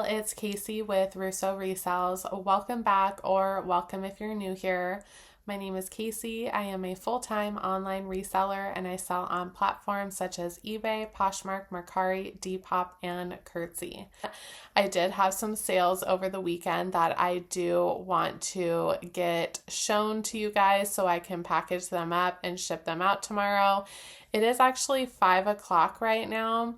y'all, it's Casey with Russo Resells. Welcome back, or welcome if you're new here. My name is Casey. I am a full-time online reseller and I sell on platforms such as eBay, Poshmark, Mercari, Depop, and Curtsy. I did have some sales over the weekend that I do want to get shown to you guys so I can package them up and ship them out tomorrow. It is actually 5 o'clock right now.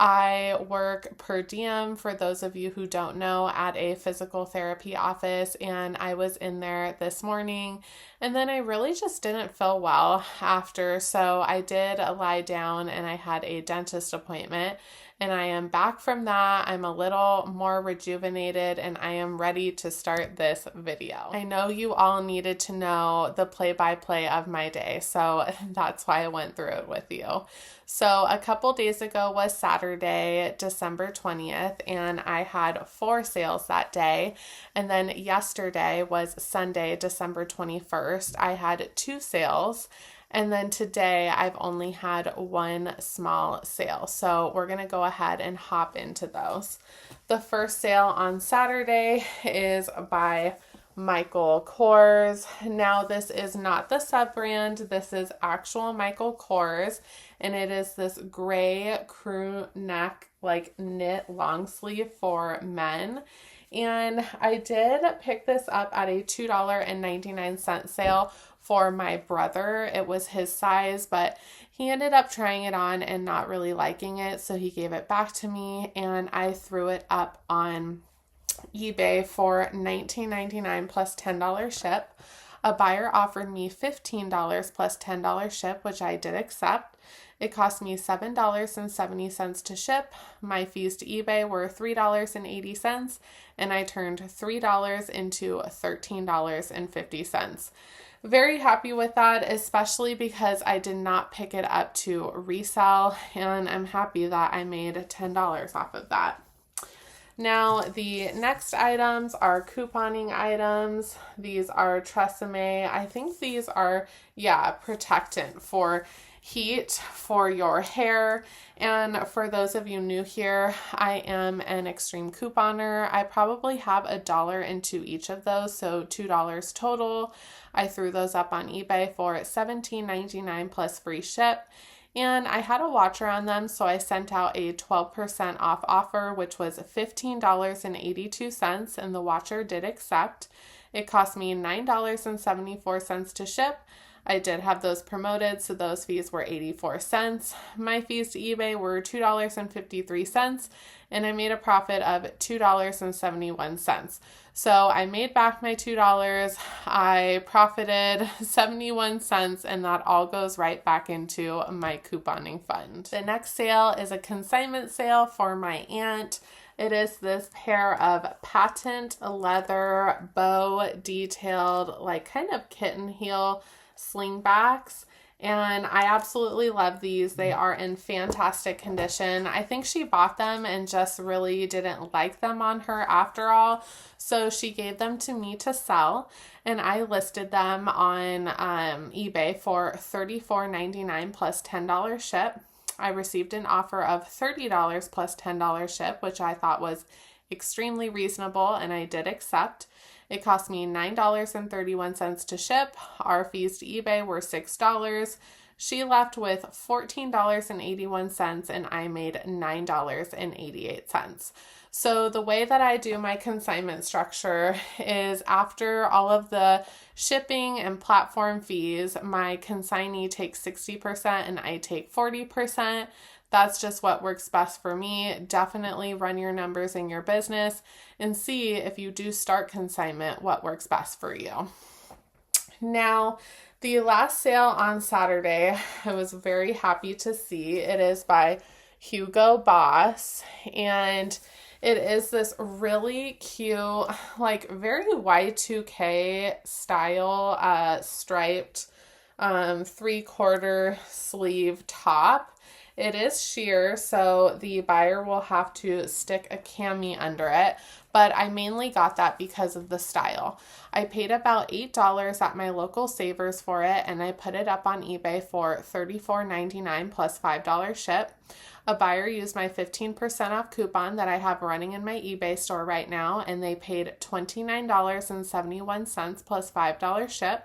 I work per diem, for those of you who don't know, at a physical therapy office, and I was in there this morning, and then I really just didn't feel well after, so I did lie down and I had a dentist appointment, and I am back from that. I'm a little more rejuvenated and I am ready to start this video. I know you all needed to know the play-by-play of my day, so that's why I went through it with you. So a couple days ago was Saturday, December 20th, and I had 4 sales that day. And then yesterday was Sunday, December 21st. I had 2 sales. And then today I've only had 1 small sale. So we're going to go ahead and hop into those. The first sale on Saturday is by Michael Kors. Now this is not the sub brand. This is actual Michael Kors, and it is this gray crew neck like knit long sleeve for men. And I did pick this up at a $2.99 sale for my brother. It was his size, but he ended up trying it on and not really liking it, so he gave it back to me and I threw it up on eBay for $19.99 plus $10 ship. A buyer offered me $15 plus $10 ship, which I did accept. It cost me $7.70 to ship. My fees to eBay were $3.80, and I turned $3 into $13.50. Very happy with that, especially because I did not pick it up to resell, and I'm happy that I made $10 off of that. Now, the next items are couponing items. These are Tresemme. I think these are, protectant for heat for your hair. And for those of you new here, I am an extreme couponer. I probably have $1 into each of those, so $2 total. I threw those up on eBay for $17.99 plus free ship. And I had a watcher on them, so I sent out a 12% off offer, which was $15.82, and the watcher did accept. It cost me $9.74 to ship. I did have those promoted, so those fees were 84 cents. My fees to eBay were $2.53, and I made a profit of $2.71. So I made back my $2, I profited 71 cents, and that all goes right back into my couponing fund. The next sale is a consignment sale for my aunt. It is this pair of patent leather bow detailed, like kind of kitten heel slingbacks, and I absolutely love these. They are in fantastic condition. I think she bought them and just really didn't like them on her after all, so she gave them to me to sell, and I listed them on eBay for $34.99 plus $10 ship. I received an offer of $30 plus $10 ship, which I thought was extremely reasonable, and I did accept. It cost me $9.31 to ship. Our fees to eBay were $6. She left with $14.81, and I made $9.88. So the way that I do my consignment structure is after all of the shipping and platform fees, my consignee takes 60% and I take 40%. That's just what works best for me. Definitely run your numbers in your business and see if you do start consignment, what works best for you. Now, the last sale on Saturday, I was very happy to see. It is by Hugo Boss, and it is this really cute, like very Y2K style striped 3/4 sleeve top. It is sheer, so the buyer will have to stick a cami under it, but I mainly got that because of the style. I paid about $8 at my local Savers for it, and I put it up on eBay for $34.99 plus $5 ship. A buyer used my 15% off coupon that I have running in my eBay store right now, and they paid $29.71 plus $5 ship.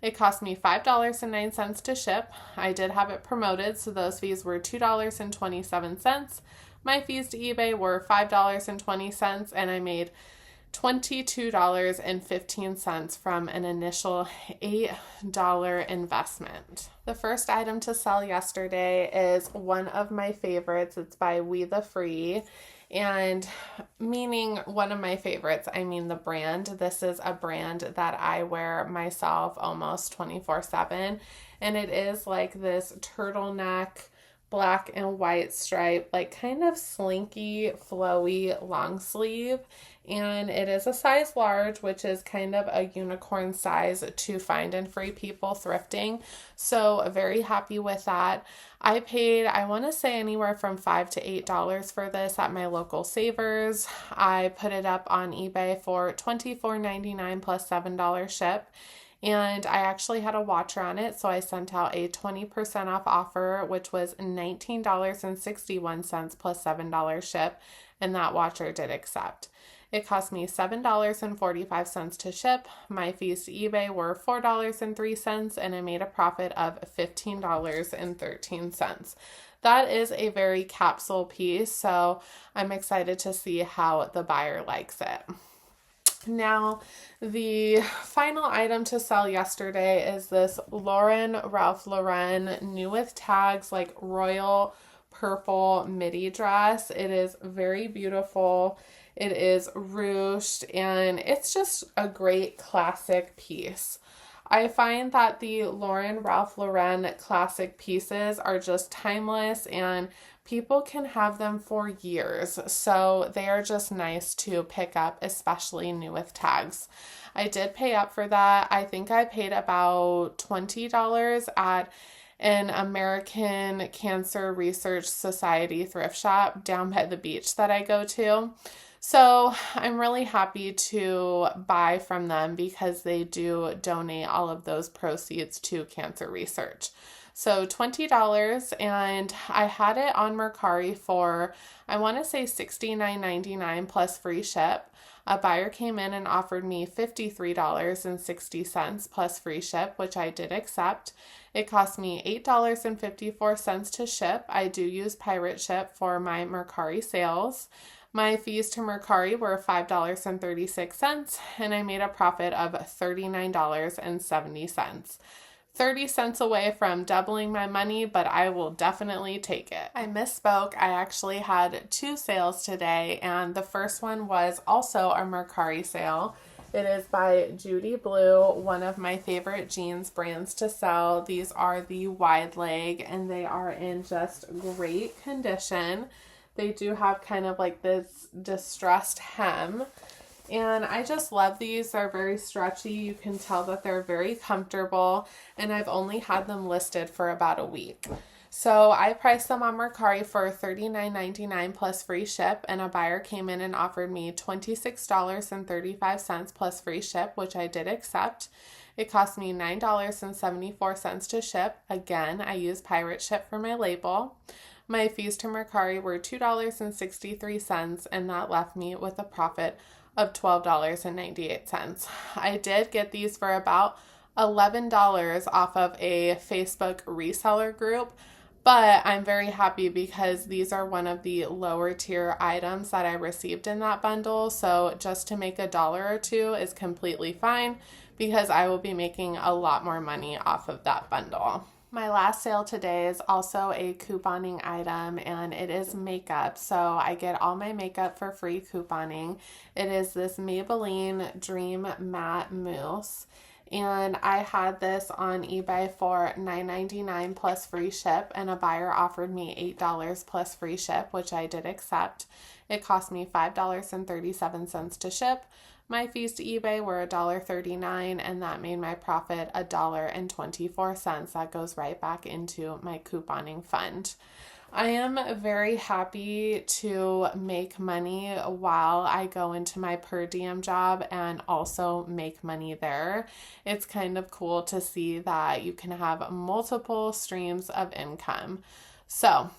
It cost me $5.09 to ship. I did have it promoted, so those fees were $2.27. My fees to eBay were $5.20, and I made $22.15 from an initial $8 investment. The first item to sell yesterday is one of my favorites. It's by We the Free. And meaning one of my favorites, I mean the brand. This is a brand that I wear myself almost 24/7. And it is like this turtleneck, black and white stripe, like kind of slinky, flowy long sleeve. And it is a size large, which is kind of a unicorn size to find in Free People thrifting. So very happy with that. I paid, I want to say anywhere from $5 to $8 for this at my local Savers. I put it up on eBay for $24.99 plus $7 ship. And I actually had a watcher on it, so I sent out a 20% off offer, which was $19.61 plus $7 ship, and that watcher did accept. It cost me $7.45 to ship. My fees to eBay were $4.03, and I made a profit of $15.13. That is a very capsule piece, so I'm excited to see how the buyer likes it. Now, the final item to sell yesterday is this Ralph Lauren new with tags, like royal purple midi dress. It is very beautiful. It is ruched, and it's just a great classic piece. I find that the Ralph Lauren classic pieces are just timeless, and people can have them for years, so they are just nice to pick up, especially new with tags. I did pay up for that. I think I paid about $20 at an American Cancer Research Society thrift shop down by the beach that I go to. So I'm really happy to buy from them because they do donate all of those proceeds to cancer research. So $20, and I had it on Mercari for, I want to say $69.99 plus free ship. A buyer came in and offered me $53.60 plus free ship, which I did accept. It cost me $8.54 to ship. I do use pirate ship for my Mercari sales. My fees to Mercari were $5.36, and I made a profit of $39.70. 30 cents away from doubling my money, but I will definitely take it. I misspoke. I actually had two sales today, and the first one was also a Mercari sale. It is by Judy Blue, one of my favorite jeans brands to sell. These are the wide leg, and they are in just great condition. They do have kind of like this distressed hem. And I just love these. They're very stretchy. You can tell that they're very comfortable. And I've only had them listed for about a week. So I priced them on Mercari for $39.99 plus free ship. And a buyer came in and offered me $26.35 plus free ship, which I did accept. It cost me $9.74 to ship. Again, I use pirate ship for my label. My fees to Mercari were $2.63, and that left me with a profit of $12.98. I did get these for about $11 off of a Facebook reseller group, but I'm very happy because these are one of the lower tier items that I received in that bundle. So just to make $1 or $2 is completely fine because I will be making a lot more money off of that bundle. My last sale today is also a couponing item, and it is makeup. So I get all my makeup for free couponing. It is this Maybelline Dream Matte Mousse, and I had this on eBay for $9.99 plus free ship, and a buyer offered me $8 plus free ship, which I did accept. It cost me $5.37 to ship. My fees to eBay were $1.39, and that made my profit $1.24. That goes right back into my couponing fund. I am very happy to make money while I go into my per diem job and also make money there. It's kind of cool to see that you can have multiple streams of income. So,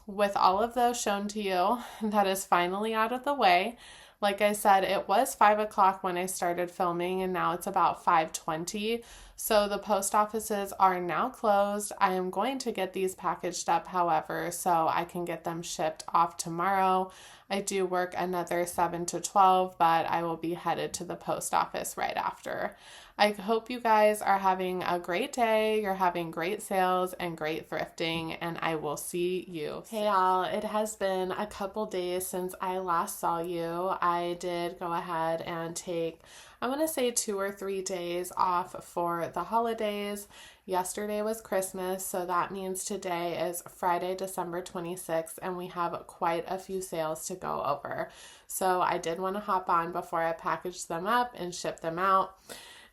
with all of those shown to you, that is finally out of the way. Like I said, it was 5 o'clock when I started filming, and now it's about 5:20. So the post offices are now closed. I am going to get these packaged up, however, so I can get them shipped off tomorrow. I do work another 7 to 12, but I will be headed to the post office right after. I hope you guys are having a great day. You're having great sales and great thrifting, and I will see you. Hey y'all, it has been a couple days since I last saw you. I did go ahead and take, I want to say 2 or 3 days off for the holidays. Yesterday was Christmas, so that means today is Friday, December 26th, and we have quite a few sales to go over. So I did want to hop on before I package them up and ship them out.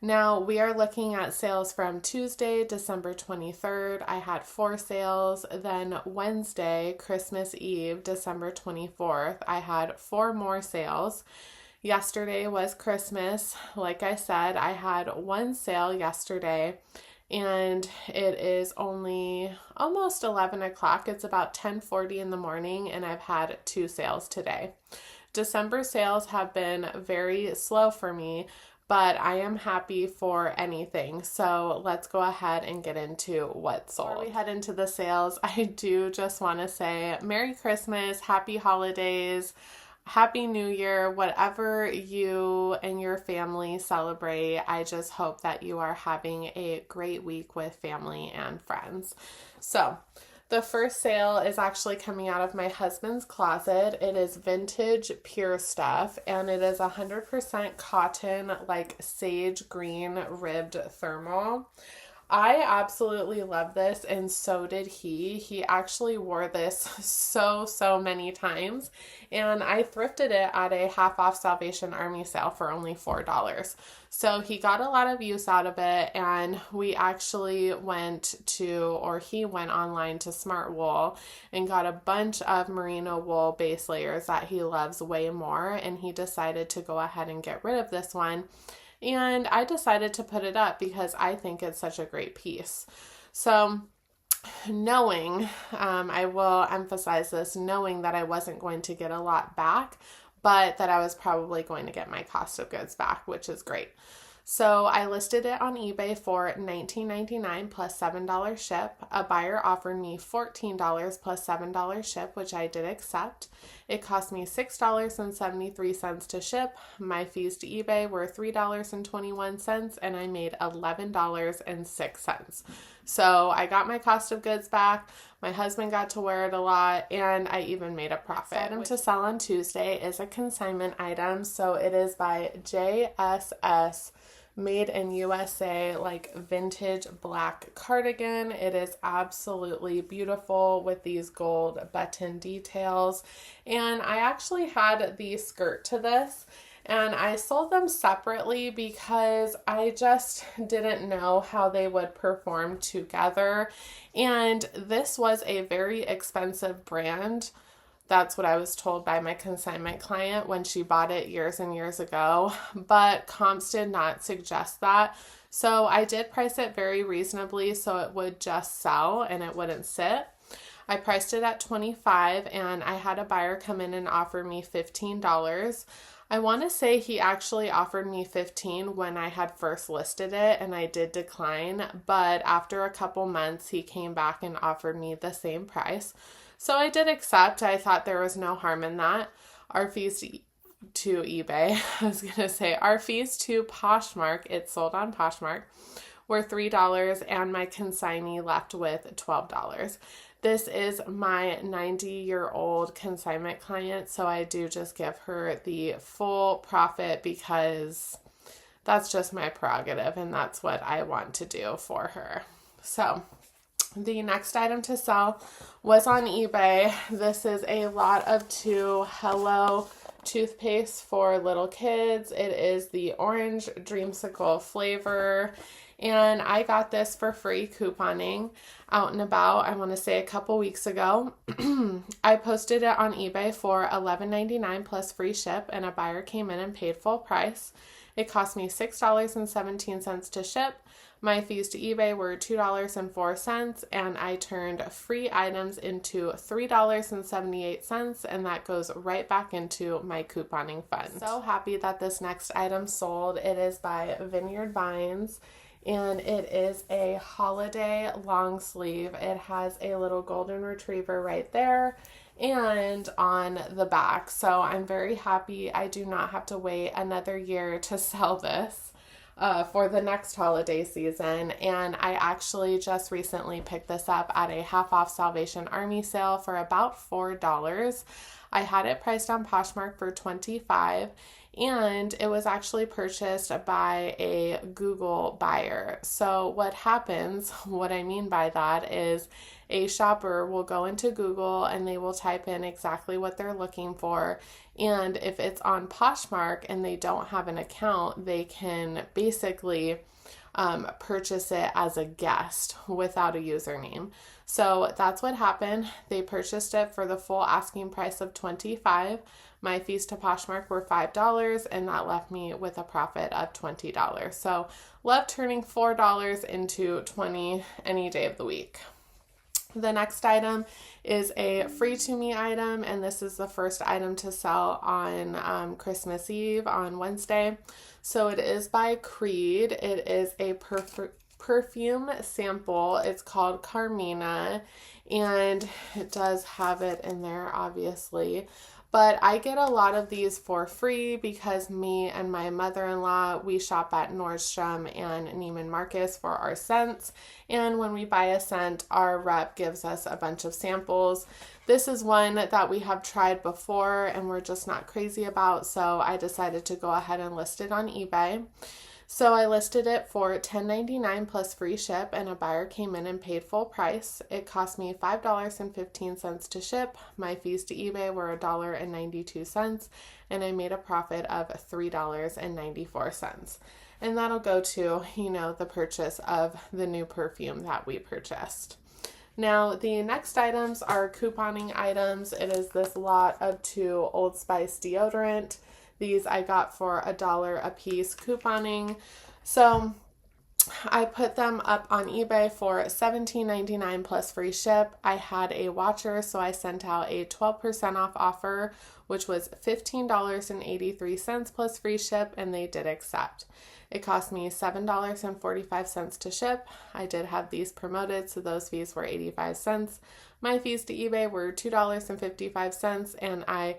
Now, we are looking at sales from Tuesday, December 23rd. I had 4 sales. Then Wednesday, Christmas Eve, December 24th, I had 4 more sales. Yesterday was Christmas. Like I said, I had 1 sale yesterday, and it is only almost 11 o'clock. It's about 10:40 in the morning, and I've had 2 sales today. December sales have been very slow for me, but I am happy for anything. So let's go ahead and get into what sold. Before we head into the sales, I do just want to say Merry Christmas, Happy Holidays, Happy New Year, whatever you and your family celebrate. I just hope that you are having a great week with family and friends. So, the first sale is actually coming out of my husband's closet. It is vintage pure stuff, and it is 100% cotton, like sage green ribbed thermal. I absolutely love this, and so did he. He actually wore this so many times, and I thrifted it at a half off Salvation Army sale for only $4. So he got a lot of use out of it, and we actually he went online to Smart Wool and got a bunch of merino wool base layers that he loves way more, and he decided to go ahead and get rid of this one. And I decided to put it up because I think it's such a great piece. So knowing, I will emphasize this, knowing that I wasn't going to get a lot back, but that I was probably going to get my cost of goods back, which is great. So I listed it on eBay for $19.99 plus $7 ship. A buyer offered me $14 plus $7 ship, which I did accept. It cost me $6.73 to ship. My fees to eBay were $3.21, and I made $11.06. So I got my cost of goods back. My husband got to wear it a lot, and I even made a profit. The item to sell on Tuesday is a consignment item. So it is by JSS, made in USA, like vintage black cardigan. It is absolutely beautiful with these gold button details. And I actually had the skirt to this, and I sold them separately because I just didn't know how they would perform together. And this was a very expensive brand. That's what I was told by my consignment client when she bought it years and years ago, but comps did not suggest that. So I did price it very reasonably so it would just sell and it wouldn't sit. I priced it at $25, and I had a buyer come in and offer me $15. I want to say he actually offered me $15 when I had first listed it, and I did decline, but after a couple months he came back and offered me the same price. So I did accept. I thought there was no harm in that. Our fees to eBay, our fees to Poshmark, it sold on Poshmark, were $3, and my consignee left with $12. This is my 90-year-old consignment client, so I do just give her the full profit because that's just my prerogative, and that's what I want to do for her. So the next item to sell was on eBay. This is a lot of 2 Hello toothpaste for little kids. It is the orange dreamsicle flavor, And I got this for free couponing out and about, I want to say a couple weeks ago. I posted it on eBay for $11.99 plus free ship, and a buyer came in and paid full price. It cost me $6.17 to ship. My fees to eBay were $2.04, and I turned free items into $3.78, and that goes right back into my couponing fund. So happy that this next item sold. It is by Vineyard Vines, and it is a holiday long sleeve. It has a little golden retriever right there and on the back. So I'm very happy I do not have to wait another year to sell this for the next holiday season. And I actually just recently picked this up at a half off Salvation Army sale for about $4. I had it priced on Poshmark for $25, and it was actually purchased by a Google buyer. So what happens, what I mean by that is a shopper will go into Google and they will type in exactly what they're looking for. And if it's on Poshmark and they don't have an account, they can basically purchase it as a guest without a username. So that's what happened. They purchased it for the full asking price of $25. My fees to Poshmark were $5, and that left me with a profit of $20. So love turning $4 into $20 any day of the week. The next item is a free to me item, and this is the first item to sell on Christmas Eve on Wednesday. So it is by Creed. It is a perfume sample. It's called Carmina, and it does have it in there, obviously. But I get a lot of these for free because me and my mother-in-law, we shop at Nordstrom and Neiman Marcus for our scents. And when we buy a scent, our rep gives us a bunch of samples. This is one that we have tried before and we're just not crazy about. So I decided to go ahead and list it on eBay. So I listed it for $10.99 plus free ship, and a buyer came in and paid full price. It cost me $5.15 to ship. My fees to eBay were $1.92, and I made a profit of $3.94. And that'll go to, the purchase of the new perfume that we purchased. Now, the next items are couponing items. It is this lot of 2 Old Spice deodorant. These I got for $1 a piece couponing. So I put them up on eBay for $17.99 plus free ship. I had a watcher, so I sent out a 12% off offer, which was $15.83 plus free ship, and they did accept. It cost me $7.45 to ship. I did have these promoted, so those fees were 85 cents. My fees to eBay were $2.55, and I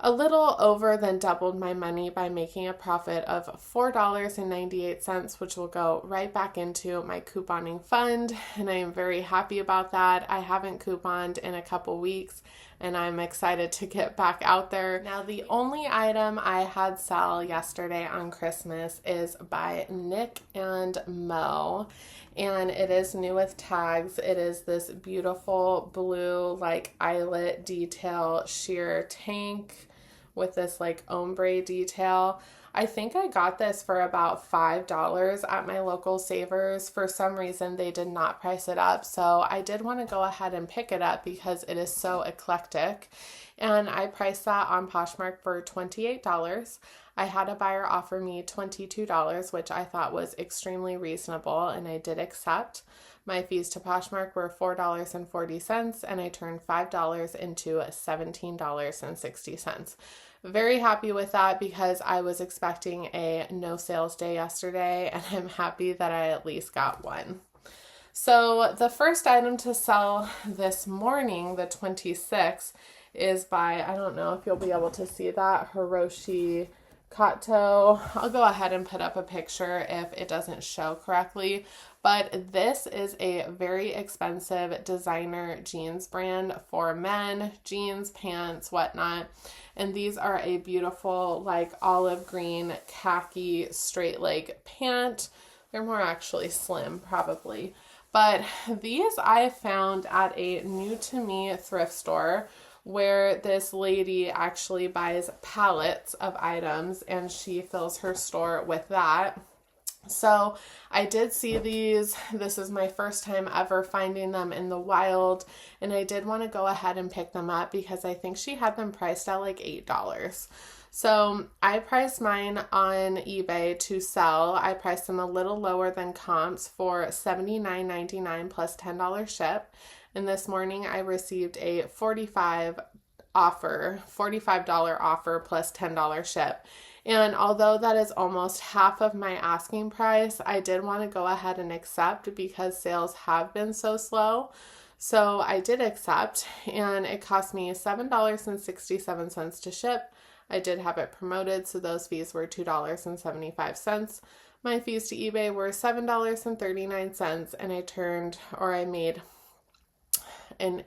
a little over than doubled my money by making a profit of $4.98, which will go right back into my couponing fund, and I am very happy about that. I haven't couponed in a couple weeks, and I'm excited to get back out there. Now, the only item I had sell yesterday on Christmas is by Nick and Mo, and it is new with tags. It is this beautiful blue eyelet detail sheer tank with this ombre detail. I think I got this for about $5 at my local Savers. For some reason, they did not price it up, so I did want to go ahead and pick it up because it is so eclectic. And I priced that on Poshmark for $28. I had a buyer offer me $22, which I thought was extremely reasonable, and I did accept. My fees to Poshmark were $4.40, and I turned $5 into $17.60. Very happy with that because I was expecting a no sales day yesterday, and I'm happy that I at least got one. So the first item to sell this morning, the 26th, is by, I don't know if you'll be able to see that, Hiroshi Kato. I'll go ahead and put up a picture if it doesn't show correctly, but this is a very expensive designer jeans brand for men, jeans, pants, whatnot, and these are a beautiful olive green khaki straight leg pant. They're more actually slim probably, but these I found at a new to me thrift store where this lady actually buys pallets of items and she fills her store with that. So I did see these. This is my first time ever finding them in the wild, and I did want to go ahead and pick them up because I think she had them priced at like $8. So I priced mine on eBay to sell. I priced them a little lower than comps for $79.99 plus $10 ship. And this morning I received a $45 offer plus $10 ship. And although that is almost half of my asking price, I did want to go ahead and accept because sales have been so slow. So I did accept, and it cost me $7.67 to ship. I did have it promoted, so those fees were $2.75. My fees to eBay were $7.39, and I made an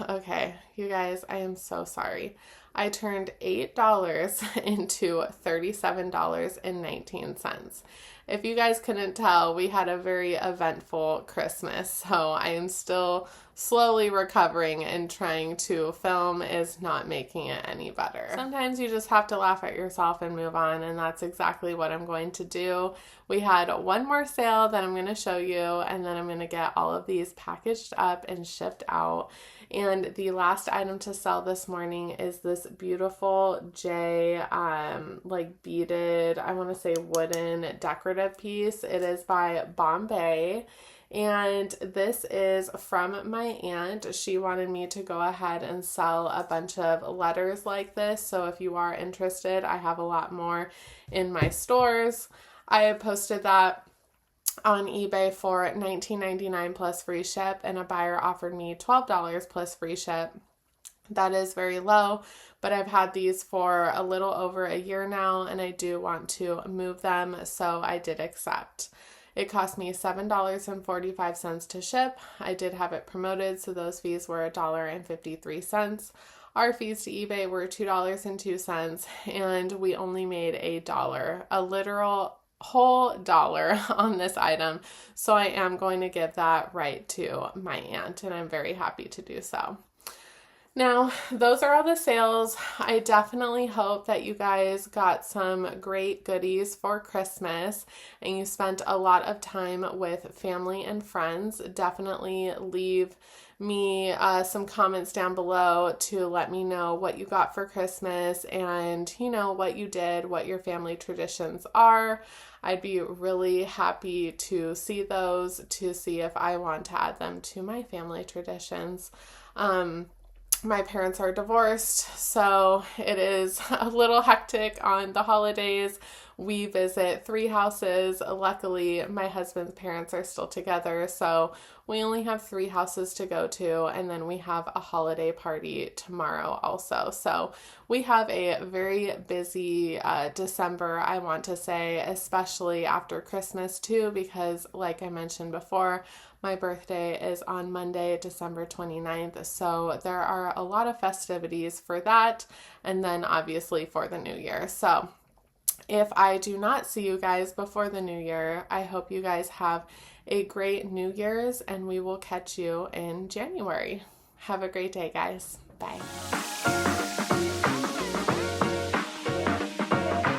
okay, you guys, I am so sorry. I turned $8 into $37.19. If you guys couldn't tell, we had a very eventful Christmas, so I am still slowly recovering, and trying to film is not making it any better. Sometimes you just have to laugh at yourself and move on, and that's exactly what I'm going to do. We had one more sale that I'm going to show you, and then I'm going to get all of these packaged up and shipped out. And the last item to sell this morning is this beautiful beaded, I want to say wooden decorative piece. It is by Bombay. And this is from my aunt. She wanted me to go ahead and sell a bunch of letters like this. So if you are interested, I have a lot more in my stores. I posted that on eBay for $19.99 plus free ship, and a buyer offered me $12 plus free ship. That is very low, but I've had these for a little over a year now, and I do want to move them, so I did accept. It cost me $7.45 to ship. I did have it promoted, so those fees were $1.53. Our fees to eBay were $2.02, and we only made a literal whole dollar on this item. So I am going to give that right to my aunt, and I'm very happy to do so. Now, those are all the sales. I definitely hope that you guys got some great goodies for Christmas and you spent a lot of time with family and friends. Definitely leave me some comments down below to let me know what you got for Christmas and, what you did, what your family traditions are. I'd be really happy to see those, to see if I want to add them to my family traditions. My parents are divorced, so it is a little hectic on the holidays. We visit 3 houses. Luckily, my husband's parents are still together, so we only have 3 houses to go to, and then we have a holiday party tomorrow also. So we have a very busy December, I want to say, especially after Christmas too, because like I mentioned before, my birthday is on Monday, December 29th, so there are a lot of festivities for that, and then obviously for the new year. So if I do not see you guys before the new year, I hope you guys have a great New Year's, and we will catch you in January. Have a great day, guys. Bye.